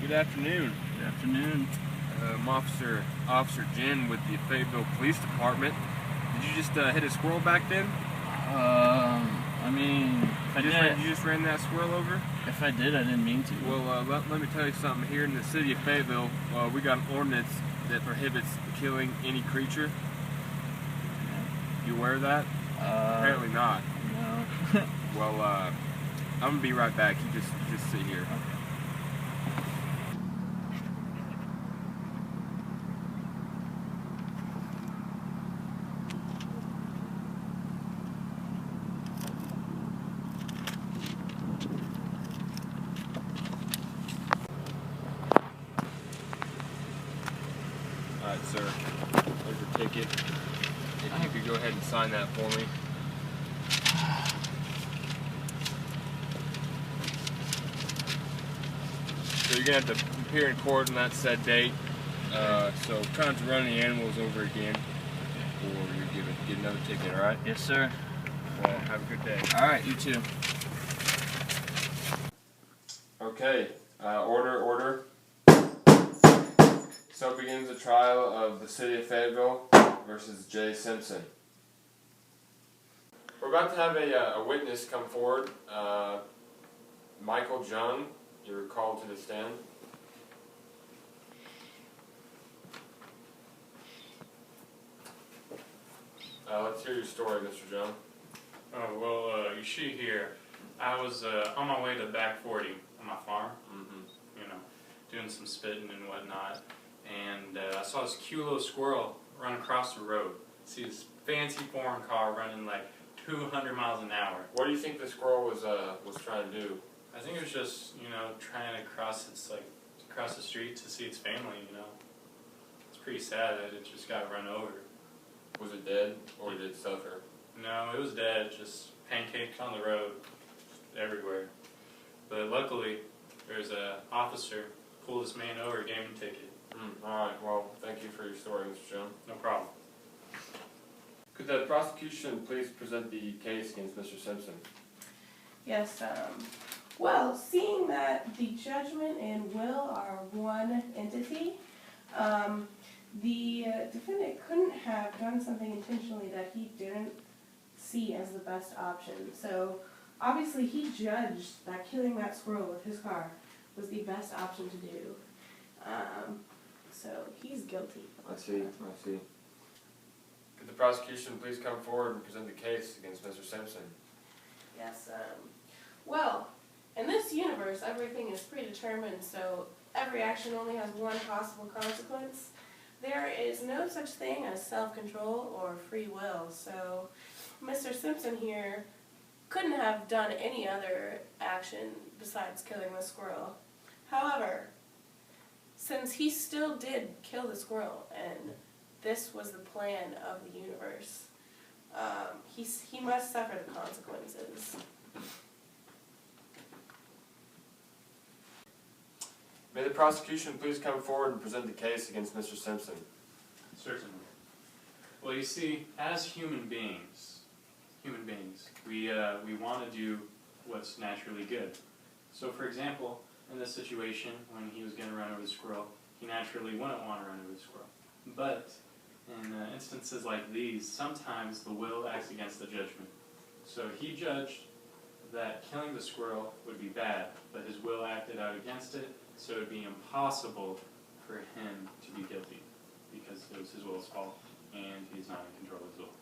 Good afternoon. Good afternoon. I'm Officer Jen with the Fayetteville Police Department. Did you just hit a squirrel back then? I mean, if I did, You just ran that squirrel over? if I did, I didn't mean to. Well, let me tell you something. Here in the city of Fayetteville, we got an ordinance that prohibits killing any creature. You aware of that? Apparently not. No. Well, I'm gonna be right back. You just sit here. Okay. All right, sir. There's your ticket. If you could go ahead and sign that for me. So you're gonna have to appear in court on that said date. So try not to run any animals over again, or you're gonna get another ticket. All right? Yes, sir. Well, have a good day. All right, you too. Okay. Order. So begins the trial of the City of Fayetteville versus Jay Simpson. We're about to have a witness come forward. Michael Jung, you're called to the stand. Let's hear your story, Mr. Jung. Oh, well, you see here, I was on my way to back 40 on my farm, doing some spitting and whatnot, and I saw this cute little squirrel run across the road. See this fancy foreign car running like 200 miles an hour. What do you think the squirrel was trying to do? I think it was just, trying to cross the street to see its family, It's pretty sad that it just got run over. Was it dead, or did it suffer? No, it was dead, just pancaked on the road, everywhere. But luckily, there's an officer pulled this man over, gave him a ticket. Alright, well, thank you for your story, Mr. Jung. No problem. Could the prosecution please present the case against Mr. Simpson? Yes, well, seeing that the judgment and will are one entity, the defendant couldn't have done something intentionally that he didn't see as the best option. So, obviously he judged that killing that squirrel with his car was the best option to do. So, he's guilty. I see. Could the prosecution please come forward and present the case against Mr. Simpson? Yes, well, in this universe, everything is predetermined, so every action only has one possible consequence. There is no such thing as self-control or free will, so Mr. Simpson here couldn't have done any other action besides killing the squirrel. However, since he still did kill the squirrel, and this was the plan of the universe, he must suffer the consequences. May the prosecution please come forward and present the case against Mr. Simpson? Certainly. Well, you see, as human beings, we want to do what's naturally good. So, for example, in this situation, when he was going to run over the squirrel, he naturally wouldn't want to run over the squirrel. But in instances like these, sometimes the will acts against the judgment. So he judged that killing the squirrel would be bad, but his will acted out against it, so it would be impossible for him to be guilty, because it was his will's fault, and he's not in control of his will.